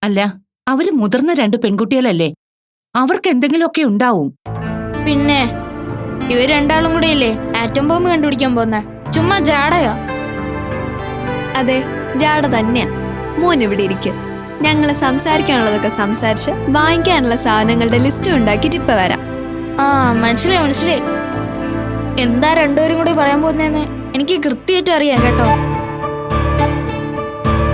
അല്ല, അവര് മുതിർന്ന രണ്ട് പെൺകുട്ടികളല്ലേ, അവർക്ക് എന്തെങ്കിലുമൊക്കെ ഉണ്ടാവും. പിന്നെ ഇവർ രണ്ടാളും കൂടെ ഇല്ലേ ആറ്റം ബോംബ് കണ്ടുപിടിക്കാൻ പോന്നെ. ചുമ്മാ ജാടയാ. അതെ, ജാട തന്നെയാ. മോൻ ഇവിടെ ഇരിക്കും, ഞങ്ങള് സംസാരിക്കാനുള്ളതൊക്കെ സംസാരിച്ച് വാങ്ങിക്കാനുള്ള സാധനങ്ങളുടെ ലിസ്റ്റ് ഉണ്ടാക്കിയിട്ട് ഇപ്പൊ വരാം. ആ മനസ്സിലായി. എന്താ രണ്ടുപേരും കൂടി പറയാൻ പോകുന്നതെന്ന് എനിക്ക് കൃത്യമായിട്ട് അറിയാം കേട്ടോ.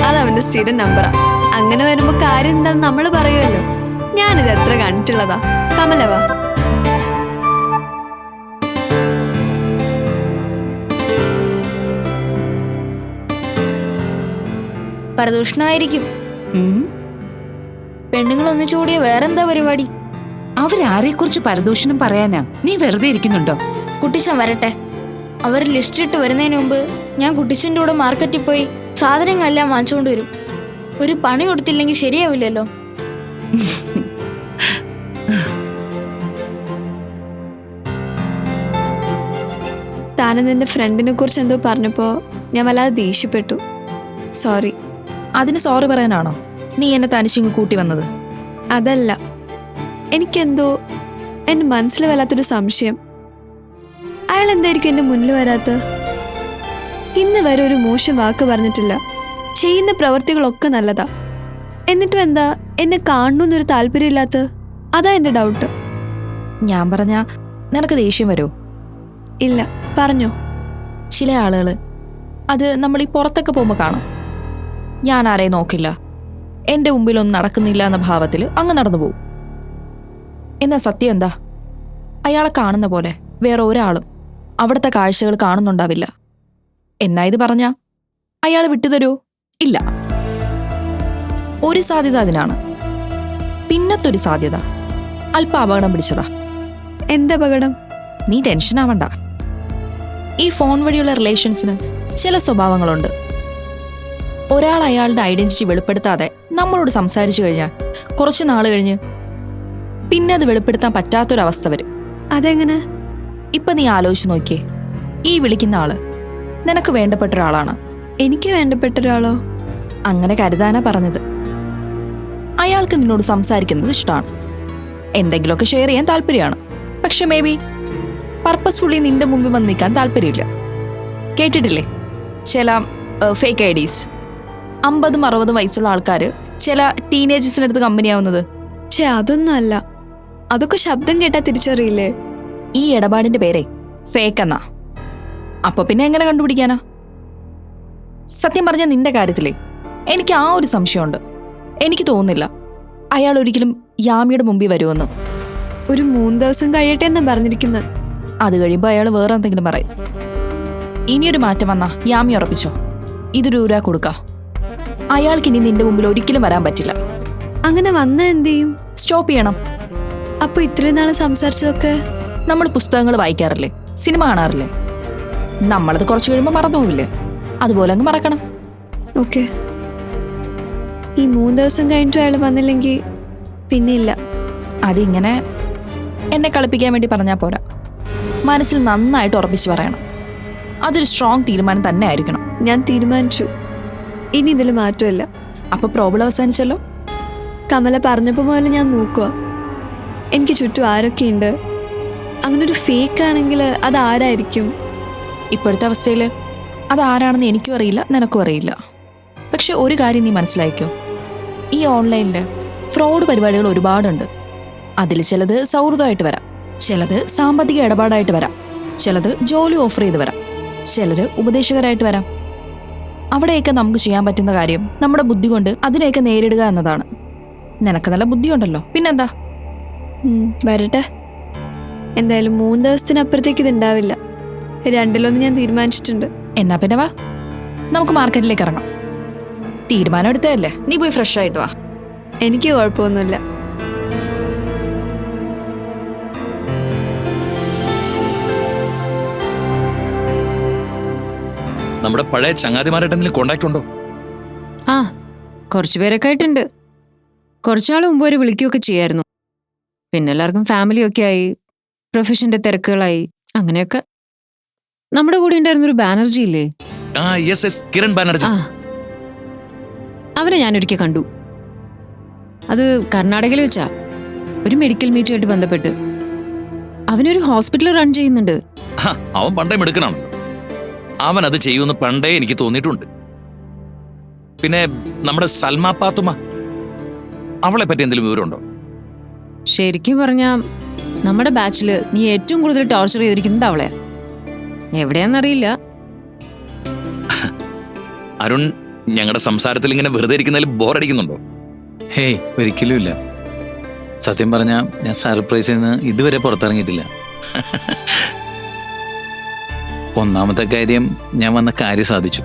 അതവന്റെ സ്ഥിരം നമ്പറാ. അങ്ങനെ വരുമ്പോ കാര്യം എന്താന്ന് നമ്മള് പറയുമല്ലോ. ഞാനിത് എത്ര കണ്ടിട്ടുള്ളതാ. കമലവാ. പരദൂഷണമായിരിക്കും. പെണ്ണുങ്ങൾ ഒന്നിച്ചുകൂടിയ വേറെന്താ പരിപാടി? അവരാരെക്കുറിച്ച് പരദൂഷണം പറയാനാ? നീ വെറുതെ ഇരിക്കുന്നുണ്ടോ? കുട്ടിച്ചൻ വരട്ടെ. അവർ ലിസ്റ്റ് ഇട്ട് വരുന്നതിന് മുമ്പ് ഞാൻ കുട്ടിച്ചൻ്റെ കൂടെ മാർക്കറ്റിൽ പോയി സാധനങ്ങളെല്ലാം വാങ്ങിച്ചുകൊണ്ട് വരും. ഒരു പണി കൊടുത്തില്ലെങ്കിൽ ശരിയാവില്ലല്ലോ. താനെന്റെ ഫ്രണ്ടിനെ കുറിച്ച് എന്തോ പറഞ്ഞപ്പോ ഞാൻ വല്ലാതെ ദേഷ്യപ്പെട്ടു. സോറി. അതിന് സോറി പറയാനാണോ നീ എന്നെ തനിച്ചിങ്ങ് കൂട്ടി വന്നത്? അതല്ല, എനിക്കെന്തോ എന്റെ മനസ്സിൽ വല്ലാത്തൊരു സംശയം. അയാൾ എന്തായിരിക്കും എന്റെ മുന്നിൽ വരാത്ത? ഇന്ന് വരെ ഒരു മോശം വാക്ക് പറഞ്ഞിട്ടില്ല. ചെയ്യുന്ന പ്രവൃത്തികളൊക്കെ നല്ലതാ. എന്നിട്ടും എന്താ എന്നെ കാണണമെന്നൊരു താല്പര്യമില്ലാത്ത? അതാ എന്റെ ഡൗട്ട്. ഞാൻ പറഞ്ഞാ നിനക്ക് ദേഷ്യം വരുമോ? ഇല്ല, പറഞ്ഞോ. ചില ആളുകൾ അത് നമ്മൾ ഈ പുറത്തൊക്കെ പോകുമ്പോൾ കാണും. ഞാൻ ആരെയും നോക്കില്ല, എൻ്റെ മുമ്പിലൊന്നും നടക്കുന്നില്ല എന്ന ഭാവത്തിൽ അങ്ങ് നടന്നു പോകും. എന്നാ സത്യം എന്താ? അയാളെ കാണുന്ന പോലെ വേറെ ഒരാളും അവിടുത്തെ കാഴ്ചകൾ കാണുന്നുണ്ടാവില്ല. എന്നാ ഇത് പറഞ്ഞാ അയാൾ വിട്ടുതരുമോ? ഇല്ല. ഒരു സാധ്യത അതിനാണ്. പിന്നത്തൊരു സാധ്യത അല്പം അപകടം പിടിച്ചതാ. എന്തപകടം? നീ ടെൻഷൻ ആവണ്ട. ഈ ഫോൺ വഴിയുള്ള റിലേഷൻസിന് ചില സ്വഭാവങ്ങളുണ്ട്. ഒരാൾ അയാളുടെ ഐഡന്റിറ്റി വെളിപ്പെടുത്താതെ നമ്മളോട് സംസാരിച്ചു കഴിഞ്ഞാൽ കുറച്ച് നാൾ കഴിഞ്ഞ് പിന്നെ അത് വെളിപ്പെടുത്താൻ പറ്റാത്തൊരവസ്ഥ വരും. അതെങ്ങനെ? ഇപ്പൊ നീ ആലോചിച്ച് നോക്കിയേ. ഈ വിളിക്കുന്ന ആള് നിനക്ക് വേണ്ടപ്പെട്ട ഒരാളാണ്. എനിക്ക് വേണ്ടപ്പെട്ട ഒരാളോ? അങ്ങനെ കരുതാനാ പറഞ്ഞത്. അയാൾക്ക് നിന്നോട് സംസാരിക്കുന്നത് ഇഷ്ടമാണ്, എന്തെങ്കിലുമൊക്കെ ഷെയർ ചെയ്യാൻ താല്പര്യമാണ്. പക്ഷെ മേ ബി പർപ്പസ്ഫുള്ളി നിന്റെ മുമ്പിൽ വന്ന് നിൽക്കാൻ താല്പര്യമില്ല. കേട്ടിട്ടില്ലേ ചില ഫേക്ക് ഐഡീസ്? 50-60 വയസ്സുള്ള ആൾക്കാർ ചില ടീനേജേഴ്സിനടുത്ത് കമ്പനിയാവുന്നത്. പക്ഷെ അതൊന്നും അല്ല. അതൊക്കെ ശബ്ദം കേട്ടാ തിരിച്ചറിയില്ലേ? ഈ ഇടപാടിന്റെ പേരെ ഫേക്ക് എന്നാ. അപ്പൊ പിന്നെ എങ്ങനെ കണ്ടുപിടിക്കാനാ? സത്യം പറഞ്ഞ നിന്റെ കാര്യത്തിലേ എനിക്ക് ആ ഒരു സംശയമുണ്ട്. എനിക്ക് തോന്നുന്നില്ല അയാൾ ഒരിക്കലും യാമിയുടെ മുമ്പിൽ വരുമെന്ന്. ഒരു 3 ദിവസം കഴിയട്ടെ എന്നാ പറഞ്ഞിരിക്കുന്നത്. അത് കഴിയുമ്പോൾ അയാൾ വേറെ എന്തെങ്കിലും പറയും. ഇനിയൊരു മാറ്റം വന്നാ യാമി ഉറപ്പിച്ചോ, ഇതൊരു ഊരാ കൊടുക്ക. അയാൾക്ക് ഇനി നിന്റെ മുമ്പിൽ ഒരിക്കലും വരാൻ പറ്റില്ല. അങ്ങനെ വന്ന എന്ത് ചെയ്യും? സ്റ്റോപ്പ് ചെയ്യണം. അപ്പൊ ഇത്രയും നാളെ സംസാരിച്ചതൊക്കെ? നമ്മൾ പുസ്തകങ്ങൾ വായിക്കാറില്ലേ, സിനിമ കാണാറില്ലേ? നമ്മളത് കുറച്ച് കഴിയുമ്പോൾ മറന്നു പോവില്ലേ? അതുപോലെ അങ്ങ് മറക്കണം. ഓക്കെ. ഈ 3 ദിവസം കഴിഞ്ഞിട്ട് അയാൾ വന്നില്ലെങ്കിൽ പിന്നെ ഇല്ല. അതിങ്ങനെ എന്നെ കളിപ്പിക്കാൻ വേണ്ടി പറഞ്ഞാൽ പോരാ. മനസ്സിൽ നന്നായിട്ട് ഉറപ്പിച്ച് പറയണം. അതൊരു സ്ട്രോങ് തീരുമാനം തന്നെ ആയിരിക്കണം. ഞാൻ തീരുമാനിച്ചു. ഇനി ഇതിൽ മാറ്റമില്ല. അപ്പൊ പ്രോബ്ലം അവസാനിച്ചല്ലോ. കമല പറഞ്ഞപ്പോ മുതൽ ഞാൻ നോക്കുക. എനിക്ക് ചുറ്റും ആരൊക്കെയുണ്ട്. അങ്ങനെ ഒരു ഫേക്ക് ആണെങ്കിൽ അത് ആരായിരിക്കും? ഇപ്പോഴത്തെ അവസ്ഥയിൽ അതാരാണെന്ന് എനിക്കും അറിയില്ല, നിനക്കും അറിയില്ല. പക്ഷെ ഒരു കാര്യം നീ മനസ്സിലാക്കിയോ, ഈ ഓൺലൈനിൽ ഫ്രോഡ് പരിപാടികൾ ഒരുപാടുണ്ട്. അതിൽ ചിലത് സൗഹൃദമായിട്ട് വരാം, ചിലത് സാമ്പത്തിക ഇടപാടായിട്ട് വരാം, ചിലത് ജോലി ഓഫർ ചെയ്ത് വരാം, ചിലര് ഉപദേശകരായിട്ട് വരാം. അവിടെയൊക്കെ നമുക്ക് ചെയ്യാൻ പറ്റുന്ന കാര്യം നമ്മുടെ ബുദ്ധി കൊണ്ട് അതിനെയൊക്കെ നേരിടുക എന്നതാണ്. നിനക്ക് നല്ല ബുദ്ധിയുണ്ടല്ലോ, പിന്നെന്താ? വരട്ടെ. എന്തായാലും 3 ദിവസത്തിനപ്പുറത്തേക്ക് ഇത് ഉണ്ടാവില്ല. 2-1 ഞാൻ തീരുമാനിച്ചിട്ടുണ്ട്. എന്നാ പിന്നെ വാ, നമുക്ക് മാർക്കറ്റിലേക്ക് ഇറങ്ങാം. തീരുമാനം എടുത്തതല്ലേ, നീ പോയി ഫ്രഷ് ആയിട്ട് വാ. എനിക്ക് കുഴപ്പമൊന്നുമില്ല. നമ്മുടെ പഴയ ചങ്ങാതിമാരായിട്ട് കോണ്ടാക്ട് ഉണ്ടോ? ആ, കുറച്ചുപേരൊക്കെ ആയിട്ടുണ്ട്. കുറച്ചാൾ മുമ്പ് ഒരു വിളിക്കുകയൊക്കെ ചെയ്യായിരുന്നു. പിന്നെ എല്ലാവർക്കും ഫാമിലിയൊക്കെ ആയി, പ്രൊഫഷന്റെ തിരക്കുകളായി, അങ്ങനെയൊക്കെ. നമ്മുടെ കൂടെ ഉണ്ടായിരുന്നൊരു ബാനർജി ഇല്ലേ? കിരൺ ബാനർജി. അവനെ ഞാനൊരിക്കൽ കണ്ടു. അത് കർണാടകയിൽ വെച്ചാ ഒരു മെഡിക്കൽ മീറ്റുമായിട്ട് ബന്ധപ്പെട്ട്. അവനൊരു ഹോസ്പിറ്റൽ റൺ ചെയ്യുന്നുണ്ട്. അവൻ പണ്ടേ മിടുക്കനാണ്. അവൻ അത് ചെയ്യുമെന്ന് പണ്ടേ എനിക്ക് തോന്നിയിട്ടുണ്ട്. പിന്നെ നമ്മുടെ സൽമാ പാത്തുമ, അവളെ പറ്റി എന്തെങ്കിലും വിവരമുണ്ടോ? ശരിക്കും പറഞ്ഞാ നമ്മുടെ ബാച്ചില് നീ ഏറ്റവും കൂടുതൽ ടോർച്ചർ ചെയ്തിരിക്കുന്നത് അവളെയാ. എവിടെയാന്നറിയില്ല. അരുൺ, ഞങ്ങളുടെ സംസാരത്തിൽ ഇങ്ങനെ വെറുതെ ഇരിക്കുന്നതിൽ ബോറടിക്കുന്നുണ്ടോ? ഹേയ്, ഒരിക്കലും ഇല്ല. സത്യം പറഞ്ഞാൽ ഞാൻ സർപ്രൈസിൽ നിന്ന് ഇതുവരെ പുറത്തിറങ്ങിയിട്ടില്ല. ഒന്നാമത്തെ കാര്യം, ഞാൻ വന്ന കാര്യം സാധിച്ചു.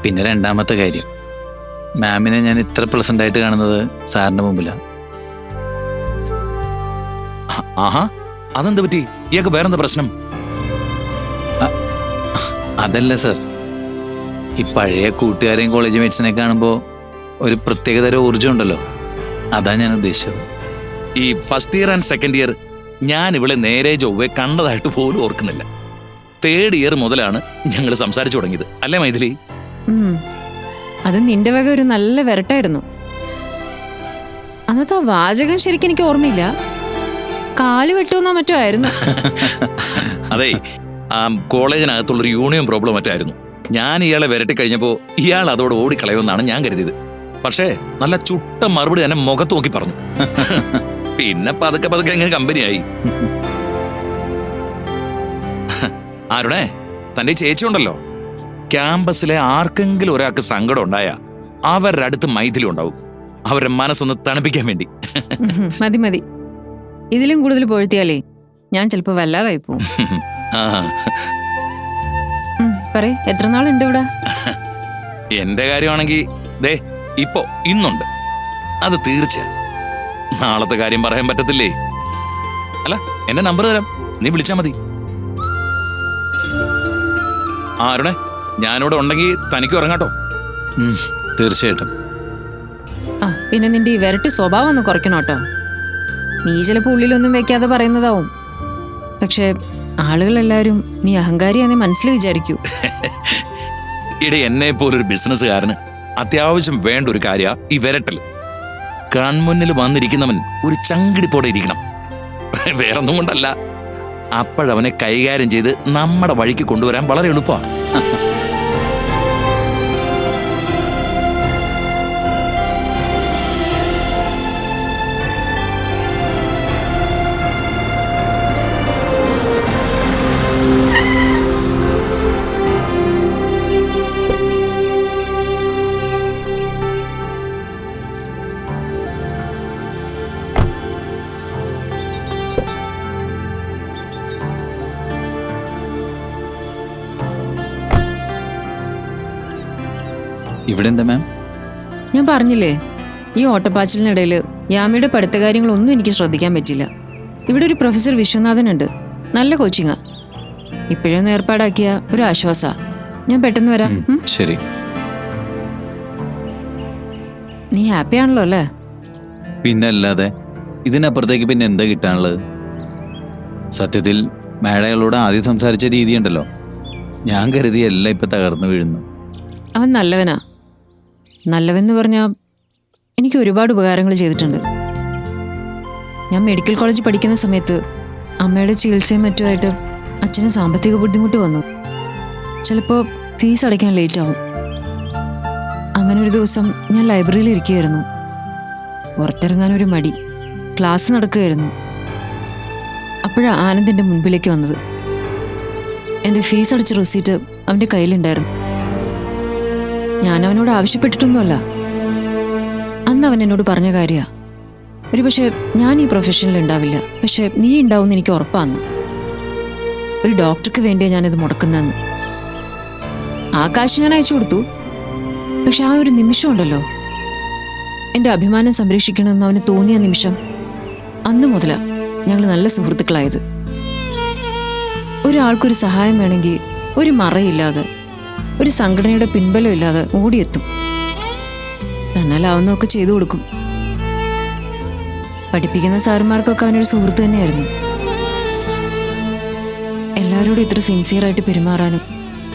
പിന്നെ രണ്ടാമത്തെ കാര്യം, മാമിനെ ഞാൻ ഇത്ര പ്രസന്റ് ആയിട്ട് കാണുന്നത് സാറിന്റെ മുമ്പിലാണ്. ആഹാ, അതെന്ത് പറ്റി? ഇയാൾക്ക് വേറെന്താ പ്രശ്നം? അതല്ല സർ, ഈ പഴയ കൂട്ടുകാരെയും കോളേജ് മേറ്റ്സിനെ കാണുമ്പോൾ ഒരു പ്രത്യേകതരം ഊർജ്ജം ഉണ്ടല്ലോ, അതാ ഞാൻ ഉദ്ദേശിച്ചത്. ഈ first year and second year ഞാൻ ഇവളെ നേരെ ചൊവ്വെ കണ്ടതായിട്ട് പോലും ഓർക്കുന്നില്ല. തേർഡ് ഇയർ മുതലാണ് ഞങ്ങൾ സംസാരിച്ചു തുടങ്ങിയത്, അല്ലേ മൈഥിലി? അത് നിന്റെ വക ഒരു നല്ല വിരട്ടായിരുന്നു. അന്നത്തെ ആ വാചകം ശരിക്കും എനിക്ക് ഓർമ്മയില്ല. കാല് വെട്ടുമെന്നോ മറ്റോ ആയിരുന്നു. അതെ, ആ കോളേജിനകത്തുള്ളൊരു യൂണിയൻ പ്രോബ്ലം മറ്റായിരുന്നു. ഞാൻ ഇയാളെ വിരട്ടി കഴിഞ്ഞപ്പോൾ ഇയാൾ അതോടെ ഓടിക്കളയുമെന്നാണ് ഞാൻ കരുതിയത്. പക്ഷേ നല്ല ചുട്ട മറുപടി തന്നെ മുഖത്ത് നോക്കി പറഞ്ഞു. പിന്നെ പതുക്കെ പതുക്കെ എങ്ങനെ കമ്പനിയായി. ആരുണേ, തന്റെ ചേച്ചി ഉണ്ടല്ലോ, ക്യാമ്പസിലെ ആർക്കെങ്കിലും ഒരാൾക്ക് സങ്കടം ഉണ്ടായ അവരുടെ അടുത്ത് മൈഥിലി ഉണ്ടാവും, അവരുടെ മനസ്സൊന്ന് തണുപ്പിക്കാൻ വേണ്ടി. മതി മതി, ഇതിലും കൂടുതൽ പൊഴുത്തിയാലേ ഞാൻ ചിലപ്പോ വല്ലാതായി പോവും. പറയ്, എത്ര നാളുണ്ട് ഇവിടെ? എന്റെ കാര്യമാണെങ്കിൽ ദേ ഇപ്പോ ഇന്നുണ്ട്, അത് തീർച്ച. നാളത്തെ കാര്യം പറയാൻ പറ്റത്തില്ലേ? അല്ല, എന്റെ നമ്പർ തരാം, നീ വിളിച്ചാ മതി. ആരുടെ ഞാനിവിടെ ഉണ്ടെങ്കിൽ തനിക്ക് ഉറങ്ങാട്ടോ. തീർച്ചയായിട്ടും. ആ, പിന്നെ നിന്റെ ഈ വിരട്ട് സ്വഭാവം ഒന്ന് കുറയ്ക്കണം കേട്ടോ. നീ ചിലപ്പോൾ ഉള്ളിലൊന്നും വെക്കാതെ പറയുന്നതാവും, പക്ഷെ ആളുകളെല്ലാവരും നീ അഹങ്കാരിയാണെന്ന് മനസ്സിൽ വിചാരിക്കൂ. ഇടെ എന്നെ പോലൊരു ബിസിനസ്സുകാരന് അത്യാവശ്യം വേണ്ട ഒരു കാര്യ ഈ വിരട്ടൽ. കൺമുന്നിൽ വന്നിരിക്കുന്നവൻ ഒരു ചങ്കിടിപ്പോടെ ഇരിക്കണം, വേറൊന്നും കൊണ്ടല്ല. അപ്പോഴവനെ കൈകാര്യം ചെയ്ത് നമ്മുടെ വഴിക്ക് കൊണ്ടുവരാൻ വളരെ എളുപ്പമാണ്. ഇവിടെ എന്താ മാം? ഞാൻ പറഞ്ഞില്ലേ, ഈ ഓട്ടപ്പാച്ചിലിനിടയിൽ യാമിയുടെ പഠിത്ത കാര്യങ്ങളൊന്നും എനിക്ക് ശ്രദ്ധിക്കാൻ പറ്റില്ല. ഇവിടെ ഒരു പ്രൊഫസർ വിശ്വനാഥനുണ്ട്, നല്ല കോച്ചിങ്ങാ. ഇപ്പോഴൊന്നും ഏർപ്പാടാക്കിയ ഒരു ആശ്വാസാ. ഞാൻ പെട്ടെന്ന് വരാം. ശരി. നീ ഹാപ്പി ആണല്ലോ അല്ലേ? പിന്നെ അല്ലാതെ, ഇതിനപ്പുറത്തേക്ക് പിന്നെ എന്താ കിട്ടാനുള്ളത്? സത്യത്തിൽ മേഡകളോട് ആദ്യം സംസാരിച്ച രീതിയുണ്ടല്ലോ, ഞാൻ കരുതി എല്ലാം ഇപ്പൊ തകർന്നു വീഴുന്നു. അവൻ നല്ലവനാ. നല്ലവെന്ന് പറഞ്ഞാൽ എനിക്ക് ഒരുപാട് ഉപകാരങ്ങൾ ചെയ്തിട്ടുണ്ട്. ഞാൻ മെഡിക്കൽ കോളേജിൽ പഠിക്കുന്ന സമയത്ത് അമ്മയുടെ ചികിത്സയും മറ്റുമായിട്ട് അച്ഛന് സാമ്പത്തിക ബുദ്ധിമുട്ട് വന്നു. ചിലപ്പോൾ ഫീസ് അടയ്ക്കാൻ ലേറ്റ് ആവും. അങ്ങനെ ഒരു ദിവസം ഞാൻ ലൈബ്രറിയിൽ ഇരിക്കുകയായിരുന്നു. പുറത്തിറങ്ങാനൊരു മടി. ക്ലാസ് നടക്കുകയായിരുന്നു. അപ്പോഴാണ് ആനന്ദിൻ്റെ മുൻപിലേക്ക് വന്നത്. എൻ്റെ ഫീസ് അടച്ച റെസീറ്റ് അവൻ്റെ കയ്യിലുണ്ടായിരുന്നു. ഞാൻ അവനോട് ആവശ്യപ്പെട്ടിട്ടൊന്നുമല്ല. അന്ന് അവൻ എന്നോട് പറഞ്ഞ കാര്യമാണ്, ഒരു പക്ഷേ ഞാൻ ഈ പ്രൊഫഷനിൽ ഉണ്ടാവില്ല, പക്ഷെ നീ ഉണ്ടാവും എനിക്ക് ഉറപ്പാന്ന്. ഒരു ഡോക്ടർക്ക് വേണ്ടിയാണ് ഞാനിത് മുടക്കുന്നതെന്ന്. ആ കാശ് ഞാൻ അയച്ചു കൊടുത്തു. പക്ഷെ ആ ഒരു നിമിഷം ഉണ്ടല്ലോ, എൻ്റെ അഭിമാനം സംരക്ഷിക്കണമെന്ന് അവന് തോന്നിയ നിമിഷം, അന്ന് മുതലാ ഞങ്ങൾ നല്ല സുഹൃത്തുക്കളായത്. ഒരാൾക്കൊരു സഹായം വേണമെങ്കിൽ ഒരു മറയില്ലാതെ, ഒരു സംഘടനയുടെ പിൻബലം ഇല്ലാതെ ഓടിയെത്തും. തന്നാലാവുന്നതൊക്കെ ചെയ്തു കൊടുക്കും. പഠിപ്പിക്കുന്ന സാറുമാർക്കൊക്കെ അവനൊരു സുഹൃത്ത് തന്നെയായിരുന്നു. എല്ലാവരോടും ഇത്ര സിൻസിയറായിട്ട് പെരുമാറാനും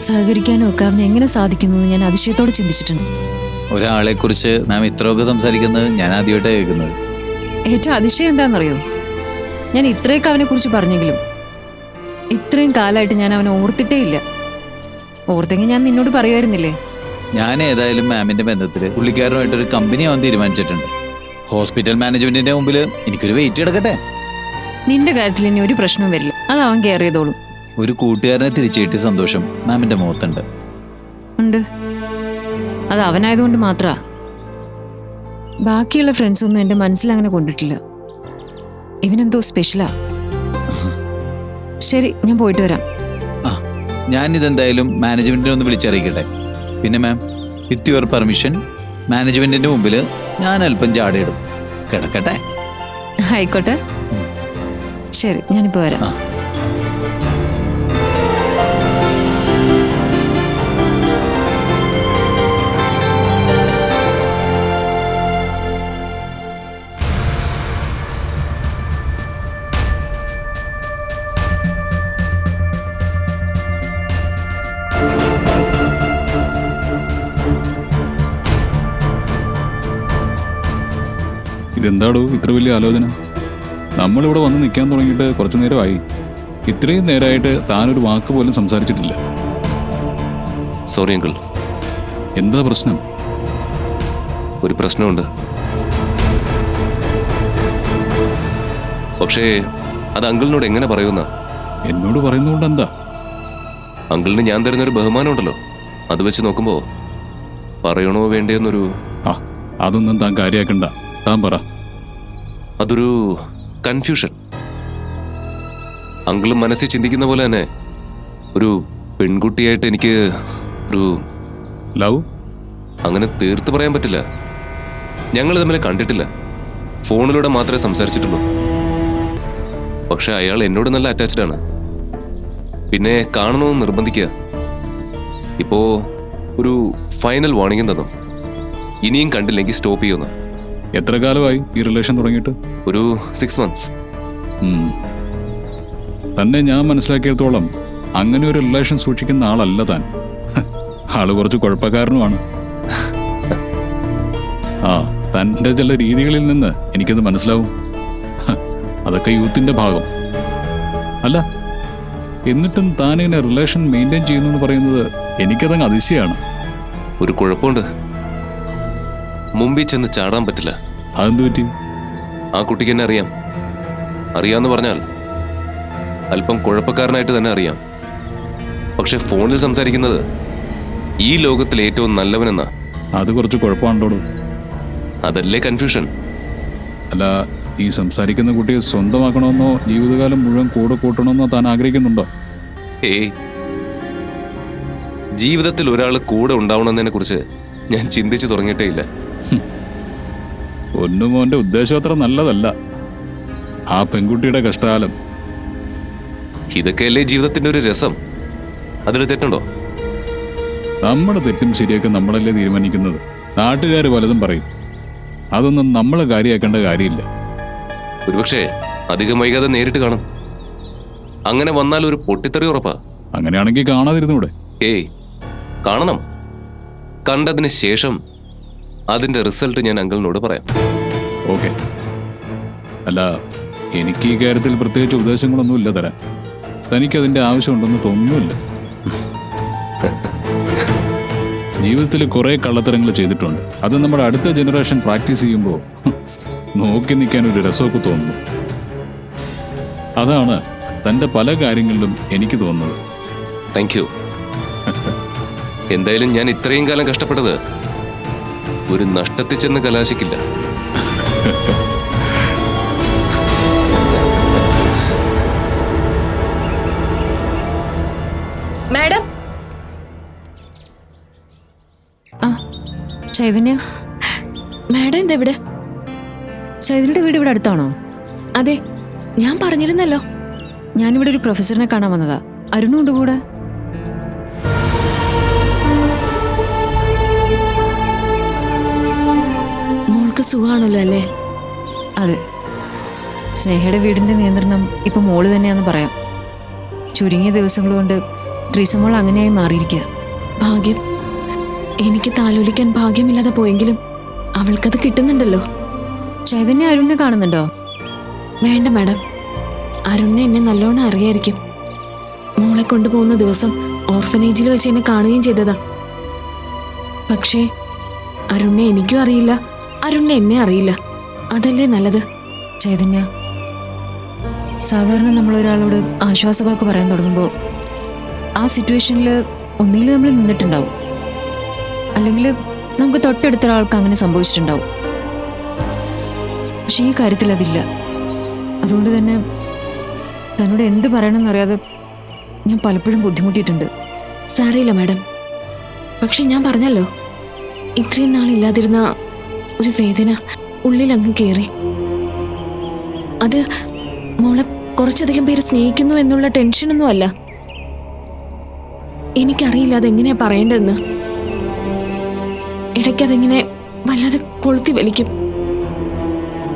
സഹകരിക്കാനും ഒക്കെ അവന് എങ്ങനെ സാധിക്കുന്നു എന്ന് ഞാൻ അതിശയത്തോടെ ചിന്തിച്ചിട്ടുണ്ട്. ഒരാളെ കുറിച്ച് മാം ഇത്രയൊക്കെ സംസാരിക്കുന്നത് ഞാൻ ആദ്യമായിട്ടാണ് കേൾക്കുന്നത്. ഏറ്റവും അതിശയം എന്താണെന്നറിയോ, ഞാൻ ഇത്രയൊക്കെ അവനെ കുറിച്ച് പറഞ്ഞെങ്കിലും ഇത്രയും കാലമായിട്ട് ഞാൻ അവനെ ഓർത്തിട്ടേ ഇല്ല. ഓർത്തെങ്കിൽ ഞാൻ നിന്നോട് പറയുമായിരുന്നില്ലേ. ഞാൻ ഏതായാലും മാമിന്റെ ബന്ധത്തിൽ പുള്ളിക്കാരനുമായിട്ടൊരു കമ്പനി ആവാൻ തീരുമാനിച്ചിട്ടുണ്ട്. ഹോസ്പിറ്റൽ മാനേജ്മെന്റിന്റെ മുമ്പിൽ എനിക്കൊരു വെയിറ്റ് കിടക്കട്ടെ. നിന്റെ കാര്യത്തിൽ ഇനി ഒരു പ്രശ്നവും വരില്ല, അത് അവൻ കെയർ ചെയ്തോളും. ഒരു കൂട്ടുകാരനെ തിരിച്ചു കിട്ടിയ സന്തോഷം മാമിന്റെ മുഖത്തുണ്ട്. ഉണ്ട്, അത് അവനായതുകൊണ്ട് മാത്രാ. ബാക്കിയുള്ള ഫ്രണ്ട്സ് ഒന്നും എന്റെ മനസ്സിൽ അങ്ങനെ കൊണ്ടിട്ടില്ല. ഇവനെന്തോ സ്പെഷ്യലാ. ശരി, ഞാൻ പോയിട്ട് വരാം. ഞാൻ ഇതെന്തായാലും മാനേജ്മെന്റിനെ ഒന്ന് വിളിച്ചറിയിക്കട്ടെ. പിന്നെ മാം, വിത്ത് യുവർ പെർമിഷൻ മാനേജ്മെന്റിന്റെ മുമ്പിൽ ഞാൻ അല്പം ചാടിയിടും. കിടക്കട്ടെ? ആയിക്കോട്ടെ, ശരി, ഞാനിപ്പോ വരാം. ഇതെന്താടോ ഇത്ര വലിയ ആലോചന? നമ്മളിവിടെ വന്ന് നിൽക്കാൻ തുടങ്ങിയിട്ട് കുറച്ചു നേരമായി. ഇത്രയും നേരമായിട്ട് താനൊരു വാക്ക് പോലും സംസാരിച്ചിട്ടില്ല. Sorry uncle. എന്താ പ്രശ്നം? ഒരു പ്രശ്നമുണ്ട്. പക്ഷേ അത് അങ്കിളിനോട് എങ്ങനെ പറയുന്ന? എന്നോട് പറയുന്നതുകൊണ്ട് എന്താ? അങ്കിളിന് ഞാൻ തരുന്നൊരു ബഹുമാനമുണ്ടല്ലോ, അത് വെച്ച് നോക്കുമ്പോ പറയണോ വേണ്ടേന്നൊരു... അതൊന്നും താൻ കാര്യാക്കണ്ട, താൻ പറ. അതൊരു കൺഫ്യൂഷൻ. അങ്കിളും മനസ്സിൽ ചിന്തിക്കുന്ന പോലെ തന്നെ ഒരു പെൺകുട്ടിയായിട്ട് എനിക്ക് ഒരു ലവ് അങ്ങനെ തീർത്ത് പറയാൻ പറ്റില്ല. ഞങ്ങൾ തമ്മിൽ കണ്ടിട്ടില്ല, ഫോണിലൂടെ മാത്രമേ സംസാരിച്ചിട്ടുള്ളൂ. പക്ഷെ അയാൾ എന്നോട് നല്ല അറ്റാച്ച്ഡ് ആണ്. പിന്നെ കാണണമെന്ന് നിർബന്ധിക്കുക. ഇപ്പോ ഒരു ഫൈനൽ വാർണിംഗും തന്നു, ഇനിയും കണ്ടില്ലെങ്കിൽ സ്റ്റോപ്പ് ചെയ്യുമെന്ന്. എത്ര കാലമായി ഈ റിലേഷൻ തുടങ്ങിയിട്ട്? ഒരു 6 months. തന്നെ ഞാൻ മനസ്സിലാക്കിയിടത്തോളം അങ്ങനെ ഒരു റിലേഷൻ സൂക്ഷിക്കുന്ന ആളല്ല താൻ. ആള് കുറച്ച് കുഴപ്പക്കാരനുമാണ്. തൻ്റെ ചില രീതികളിൽ നിന്ന് എനിക്കത് മനസ്സിലാവും. അതൊക്കെ യൂത്തിന്റെ ഭാഗം. അല്ല, എന്നിട്ടും താനിങ്ങനെ റിലേഷൻ മെയിൻറ്റെയിൻ ചെയ്യുന്നു എന്ന് പറയുന്നത് എനിക്കതങ്ങ് അതിശയാണ്. ഒരു കുഴപ്പമുണ്ട്, മുമ്പിൽ ചെന്ന് ചാടാൻ പറ്റില്ല. അതെന്ത് പറ്റി? ആ കുട്ടിക്ക് എന്നെ അറിയാം. അറിയാന്ന് പറഞ്ഞാൽ അല്പം കുഴപ്പക്കാരനായിട്ട് തന്നെ അറിയാം. പക്ഷെ ഫോണിൽ സംസാരിക്കുന്നത് ഈ ലോകത്തിൽ ഏറ്റവും നല്ലവനെന്നാ. അത് കുറച്ച് കുഴപ്പമാണല്ലോ. അതല്ലേ കൺഫ്യൂഷൻ. അല്ല, ഈ സംസാരിക്കുന്ന കുട്ടിയെ സ്വന്തമാക്കണമെന്നോ ജീവിതകാലം മുഴുവൻ കൂടെ കൂട്ടണമെന്നോ താൻ ആഗ്രഹിക്കുന്നുണ്ടോ? ഏയ്, ജീവിതത്തിൽ ഒരാൾ കൂടെ ഉണ്ടാവണമെന്നതിനെ കുറിച്ച് ഞാൻ ചിന്തിച്ചു തുടങ്ങിയിട്ടേ ഇല്ല. ഒന്നുമോന്റെ ഉദ്ദേശം അത്ര നല്ലതല്ല. ആ പെൺകുട്ടിയുടെ കഷ്ടകാലം. ഇതൊക്കെയല്ലേ ജീവിതത്തിന്റെ ഒരു രസം. അതിൽ തെറ്റുണ്ടോ? നമ്മുടെ തെറ്റും ശരിയൊക്കെ നമ്മളല്ലേ തീരുമാനിക്കുന്നത്. നാട്ടുകാർ പലതും പറയും, അതൊന്നും നമ്മൾ കാര്യമാക്കേണ്ട കാര്യമില്ല. ഒരുപക്ഷെ അധികം വൈകാതെ നേരിട്ട് കാണും. അങ്ങനെ വന്നാൽ ഒരു പൊട്ടിത്തെറി ഉറപ്പാ. അങ്ങനെയാണെങ്കിൽ കാണാതിരുന്നൂടെ? ഏയ്, കാണണം. കണ്ടതിന് ശേഷം അതിന്റെ റിസൾട്ട് ഞാൻ അങ്കിളിനോട് പറയാം. ഓക്കെ. അല്ല, എനിക്ക് ഈ കാര്യത്തിൽ പ്രത്യേകിച്ച് ഉപദേശങ്ങളൊന്നും ഇല്ല തരാൻ. തനിക്കതിൻ്റെ ആവശ്യമുണ്ടെന്ന് തോന്നുന്നുമില്ല. ജീവിതത്തിൽ കുറേ കള്ളത്തരങ്ങൾ ചെയ്തിട്ടുണ്ട്. അത് നമ്മുടെ അടുത്ത ജനറേഷൻ പ്രാക്ടീസ് ചെയ്യുമ്പോൾ നോക്കി നിൽക്കാൻ ഒരു രസമൊക്കെ തോന്നുന്നു. അതാണ് തൻ്റെ പല കാര്യങ്ങളിലും എനിക്ക് തോന്നുന്നത്. Thank you. എന്തായാലും ഞാൻ ഇത്രയും കാലം കഷ്ടപ്പെട്ടത് ഒരു നഷ്ടത്തിൽ ചെന്ന് കലാശിക്കില്ല. മാഡം. ചൈതന്യ, മാഡം എന്താ ഇവിടെ? ചൈതന്യയുടെ വീട് ഇവിടെ അടുത്താണോ? അതെ, ഞാൻ പറഞ്ഞിരുന്നല്ലോ. ഞാനിവിടെ ഒരു പ്രൊഫസറിനെ കാണാൻ വന്നതാ. അരുണും ഉണ്ട് കൂടെ. മോൾക്ക് സുഖാണല്ലോ അല്ലേ? അതെ, സ്നേഹയുടെ വീടിന്റെ നിയന്ത്രണം ഇപ്പൊ മോള് തന്നെയാന്ന് പറയാം. ചുരുങ്ങിയ ദിവസങ്ങൾ കൊണ്ട് ട്രീസമോൾ അങ്ങനെയായി മാറിയിരിക്കുക. ഭാഗ്യം. എനിക്ക് താലോലിക്കാൻ ഭാഗ്യമില്ലാതെ പോയെങ്കിലും അവൾക്കത് കിട്ടുന്നുണ്ടല്ലോ. ചൈതന്യ അരുണിനെ കാണുന്നുണ്ടോ? വേണ്ട മാഡം, അരുണിനെ എന്നെ നല്ലോണം അറിയായിരിക്കും. മോളെ കൊണ്ടുപോകുന്ന ദിവസം ഓർഫനേജിൽ വെച്ച് എന്നെ കാണുകയും ചെയ്തതാ. പക്ഷേ അരുണിനെ എനിക്കും അറിയില്ല, അരുണിനെ എന്നെ അറിയില്ല. അതല്ലേ നല്ലത്? ചൈതന്യ, സാധാരണ നമ്മൾ ഒരാളോട് ആശ്വാസവാക്ക് പറയാൻ തുടങ്ങുമ്പോൾ ആ സിറ്റുവേഷനിൽ ഒന്നുകിൽ നമ്മൾ നിന്നിട്ടുണ്ടാവും, അല്ലെങ്കിൽ നമുക്ക് തൊട്ടടുത്ത ഒരാൾക്ക് അങ്ങനെ സംഭവിച്ചിട്ടുണ്ടാവും. പക്ഷെ ഈ കാര്യത്തിൽ അതില്ല. അതുകൊണ്ട് തന്നെ തന്നോട് എന്ത് പറയണമെന്നറിയാതെ ഞാൻ പലപ്പോഴും ബുദ്ധിമുട്ടിയിട്ടുണ്ട്. സാരയില്ല മാഡം, പക്ഷെ ഞാൻ പറഞ്ഞല്ലോ, ഇത്രയും നാളില്ലാതിരുന്ന ഒരു വേദന ഉള്ളിൽ അങ്ങ് കയറി. അത് മോളെ കുറച്ചധികം പേര് സ്നേഹിക്കുന്നു എന്നുള്ള ടെൻഷനൊന്നും അല്ല. എനിക്കറിയില്ല അതെങ്ങനെയാ പറയേണ്ടതെന്ന്. ഇടയ്ക്കതെങ്ങനെ വല്ലാതെ കൊളുത്തി വലിക്കും.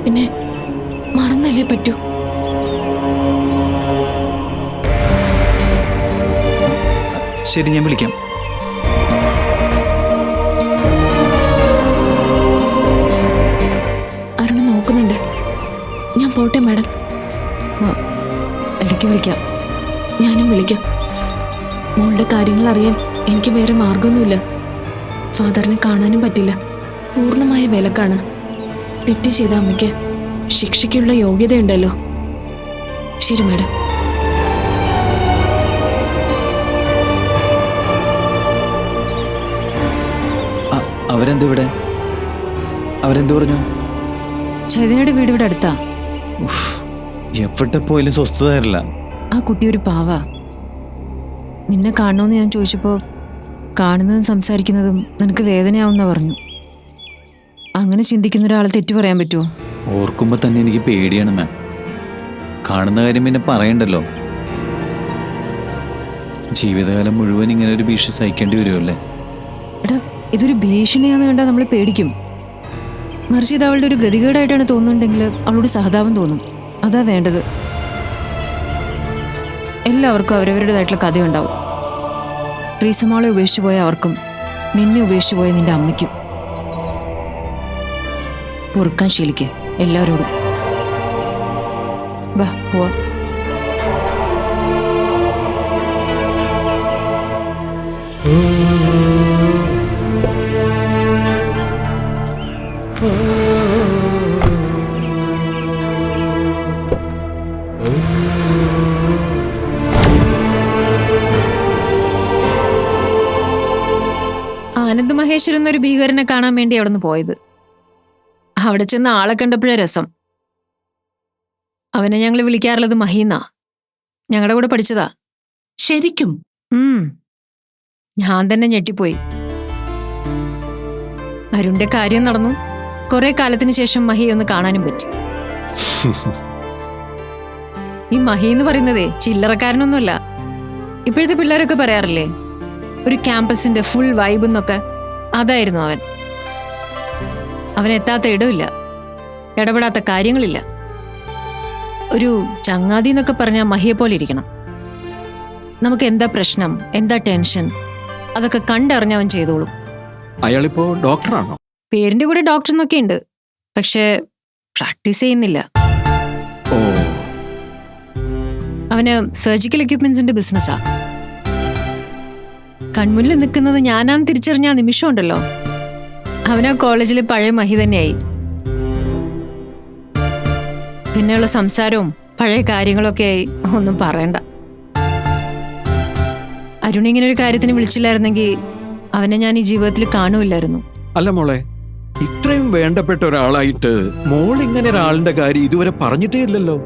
പിന്നെ മറന്നല്ലേ പറ്റൂ. ശരി, ഞാൻ വിളിക്കാം. അരുണ് നോക്കുന്നുണ്ട്. ഞാൻ പോട്ടെ മാഡം. ഇടയ്ക്ക് വിളിക്കാം. ഞാനും വിളിക്കാം. മോളുടെ കാര്യങ്ങൾ അറിയാൻ എനിക്ക് വേറെ മാർഗമൊന്നുമില്ല. ഫാദറിനെ കാണാനും പറ്റില്ല. പൂർണ്ണമായ വിലക്കാണ്. തെറ്റ് ചെയ്ത അമ്മയ്ക്ക് ശിക്ഷയ്ക്കുള്ള യോഗ്യതയുണ്ടല്ലോ. ശരി മാഡം. അവരെന്തിവിടെ? അവരെന്ത് പറഞ്ഞു? ചൈതന്യയുടെ വീട് ഇവിടെ അടുത്താ. എവിടെ പോയാലും സ്വസ്ഥത തരില്ല. ആ കുട്ടി ഒരു പാവാ. നിന്നെ കാണണമെന്ന് ഞാൻ ചോദിച്ചപ്പോൾ കാണുന്നതും സംസാരിക്കുന്നതും നിനക്ക് വേദനയാവുന്ന പറഞ്ഞു. അങ്ങനെ ചിന്തിക്കുന്ന ഒരാളെ തെറ്റു പറയാൻ പറ്റുമോ? ഓർക്കുമ്പോൾ തന്നെ എനിക്ക് പേടിയാണ് മാം. കാണുന്ന കാര്യം പിന്നെ പറയണ്ടല്ലോ. ജീവിതകാലം മുഴുവൻ ഇങ്ങനെ ഒരു ഭീഷണി സഹിക്കേണ്ടി വരുമല്ലേ? എടാ, ഇതൊരു ഭീഷണിയാന്ന് കണ്ടാൽ നമ്മൾ പേടിക്കും. മറിച്ച് ഇത് അവളുടെ ഒരു ഗതികേടായിട്ടാണ് തോന്നുന്നുണ്ടെങ്കിൽ അവളോട് സഹതാപം തോന്നും. അതാ വേണ്ടത്. എല്ലാവർക്കും അവരവരുടേതായിട്ടുള്ള കഥയുണ്ടാവും. റീസമോളെ ഉപേക്ഷിച്ചു പോയ അവർക്കും നിന്നെ ഉപേക്ഷിച്ചു പോയ നിന്റെ അമ്മയ്ക്കും. പൊറുക്കാൻ ശീലിക്ക് എല്ലാവരോടും. വാ പോവാ. ആനന്ദ് മഹേശ്വർ എന്നൊരു ഭീകരനെ കാണാൻ വേണ്ടി അവിടെ നിന്ന് പോയത്. അവിടെ ചെന്ന് ആളെ കണ്ടപ്പോഴേ രസം. അവനെ ഞങ്ങൾ വിളിക്കാറുള്ളത് മഹീന്നാ. ഞങ്ങളുടെ കൂടെ പഠിച്ചതാ. ശരിക്കും? ഞാൻ തന്നെ ഞെട്ടിപ്പോയി. അരുണിന്റെ കാര്യം നടന്നു. കുറെ കാലത്തിന് ശേഷം മഹി ഒന്ന് കാണാനും പറ്റി. ഈ മഹി എന്ന് പറയുന്നതേ ചില്ലറക്കാരനൊന്നുമല്ല. ഇപ്പോഴത്തെ പിള്ളേരൊക്കെ പറയാറില്ലേ, ഒരു ക്യാമ്പസിന്റെ ഫുൾ വൈബ് എന്നൊക്കെ. അതായിരുന്നു അവൻ. അവനെത്താത്ത ഇടമില്ല, ഇടപെടാത്ത കാര്യങ്ങളില്ല. ഒരു ചങ്ങാതി എന്നൊക്കെ പറഞ്ഞാൽ മഹിയെ പോലെ ഇരിക്കണം. നമുക്ക് എന്താ പ്രശ്നം, എന്താ ടെൻഷൻ, അതൊക്കെ കണ്ടറിഞ്ഞവൻ ചെയ്തോളും. അയാളിപ്പോ ഡോക്ടറാണോ? പേരിന്റെ കൂടെ ഡോക്ടർ എന്നൊക്കെ ഉണ്ട്, പക്ഷേ പ്രാക്ടീസ് ചെയ്യുന്നില്ല. ഓ, അവന് സർജിക്കൽ എക്യുപ്മെന്റ്സിന്റെ ബിസിനസ്സാ. കൺമുന്നിൽ നിൽക്കുന്നത് ഞാനാന്ന് തിരിച്ചറിഞ്ഞ നിമിഷം ഉണ്ടല്ലോ, അവനാ കോളേജിലെ പഴയ മഹി തന്നെയായി. പിന്നെയുള്ള സംസാരവും പഴയ കാര്യങ്ങളൊക്കെ ആയി ഒന്നും പറയണ്ട. അരുൺ ഇങ്ങനെ ഒരു കാര്യത്തിന് വിളിച്ചില്ലായിരുന്നെങ്കിൽ അവനെ ഞാൻ ഈ ജീവിതത്തിൽ കാണുമില്ലായിരുന്നു. അല്ല മോളെ, ഇത്രയും വേണ്ടപ്പെട്ട ഒരാളായിട്ട് മോൾ ഇങ്ങനെ ഒരാളിന്റെ കാര്യം ഇതുവരെ പറഞ്ഞിട്ടേ ഇല്ലല്ലോ.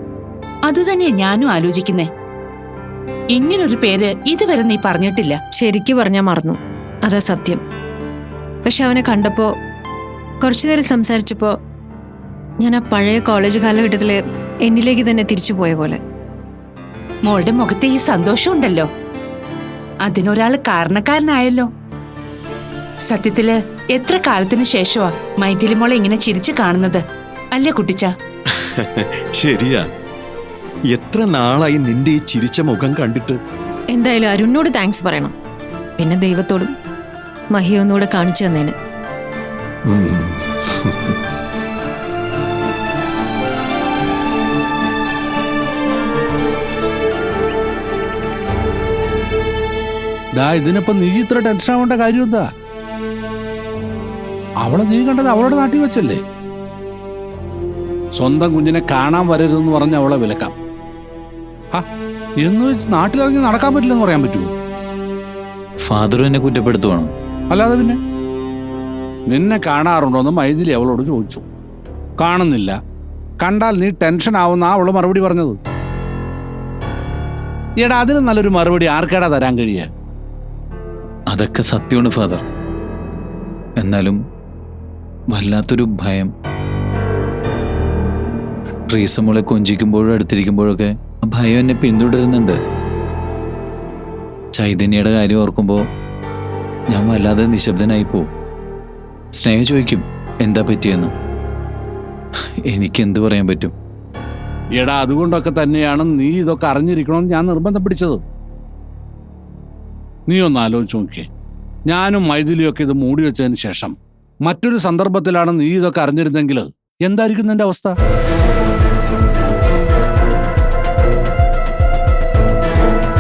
അത് തന്നെയാ ഞാനും ആലോചിക്കുന്നേ. ഇങ്ങനൊരു പേര് ഇതുവരെ നീ പറഞ്ഞിട്ടില്ല. ശരിക്കു പറഞ്ഞാൽ മറന്നു, അതാ സത്യം. പക്ഷെ അവനെ കണ്ടപ്പോ, കുറച്ചു നേരം സംസാരിച്ചപ്പോ, ഞാൻ ആ പഴയ കോളേജ് കാലഘട്ടത്തില് എന്നിലേക്ക് തന്നെ തിരിച്ചു പോയ പോലെ. മോളുടെ മുഖത്തെ ഈ സന്തോഷമുണ്ടല്ലോ, അതിനൊരാള് കാരണക്കാരനായല്ലോ. സത്യത്തില് എത്ര കാലത്തിന് ശേഷമാ മൈഥിലി മോളെ ഇങ്ങനെ ചിരിച്ചു കാണുന്നത്, അല്ലേ കുട്ടിച്ച? ശരിയാ, എത്ര നാളായി നിന്റെ ഈ ചിരിച്ച മുഖം കണ്ടിട്ട്. എന്തായാലും അരുണിനോട് താങ്ക്സ് പറയണം, പിന്നെ ദൈവത്തോടും. മഹിയെ ഒന്നുകൂടെ കാണിച്ചു തന്നേന്. ഇതിനിപ്പോ നീ ഇത്ര ടെൻഷൻ ആവേണ്ട കാര്യം എന്താ? അവളെ നീ കണ്ടത് അവളുടെ നാട്ടിൽ വെച്ചല്ലേ. സ്വന്തം കുഞ്ഞിനെ കാണാൻ വരരുതെന്ന് പറഞ്ഞ് അവളെ വിലക്കാം. എന്ന് വെച്ച് നാട്ടിലിറങ്ങി നടക്കാൻ പറ്റില്ലെന്ന് പറയാൻ പറ്റുമോ? ഫാദർ എന്നെ കുറ്റപ്പെടുത്തുവാണോ? അല്ലാതെ പിന്നെ. നിന്നെ കാണാറുണ്ടോന്ന് മൈഥിലി അവളോട് ചോദിച്ചു. കാണുന്നില്ല. കണ്ടാൽ നീ ടെൻഷൻ ആവുന്ന അവള് മറുപടി പറഞ്ഞത്. എടാ, അതിന് നല്ലൊരു മറുപടി ആർക്കേടാ തരാൻ കഴിയുക? അതൊക്കെ സത്യമാണ് ഫാദർ. എന്നാലും വല്ലാത്തൊരു ഭയം. ട്രീസ മോളെ കൊഞ്ചിക്കുമ്പോഴും അടുത്തിരിക്കുമ്പോഴൊക്കെ ആ ഭയം എന്നെ പിന്തുടരുന്നുണ്ട്. ചൈതന്യയുടെ കാര്യം ഓർക്കുമ്പോൾ ഞാൻ വല്ലാതെ നിശബ്ദനായി പോവും. സ്നേഹ ചോദിക്കും എന്താ പറ്റിയെന്ന്. എനിക്കെന്ത് പറയാൻ പറ്റും? എടാ, അതുകൊണ്ടൊക്കെ തന്നെയാണ് നീ ഇതൊക്കെ അറിഞ്ഞിരിക്കണമെന്ന് ഞാൻ നിർബന്ധം പിടിച്ചത്. നീ ഒന്ന് ആലോചിച്ച് നോക്കിയേ. ഞാനും മൈഥിലിയൊക്കെ ഇത് മൂടി വെച്ചതിന് ശേഷം മറ്റൊരു സന്ദർഭത്തിലാണ് നീ ഇതൊക്കെ അറിഞ്ഞിരുന്നെങ്കിൽ എന്തായിരിക്കും നിന്റെ അവസ്ഥ?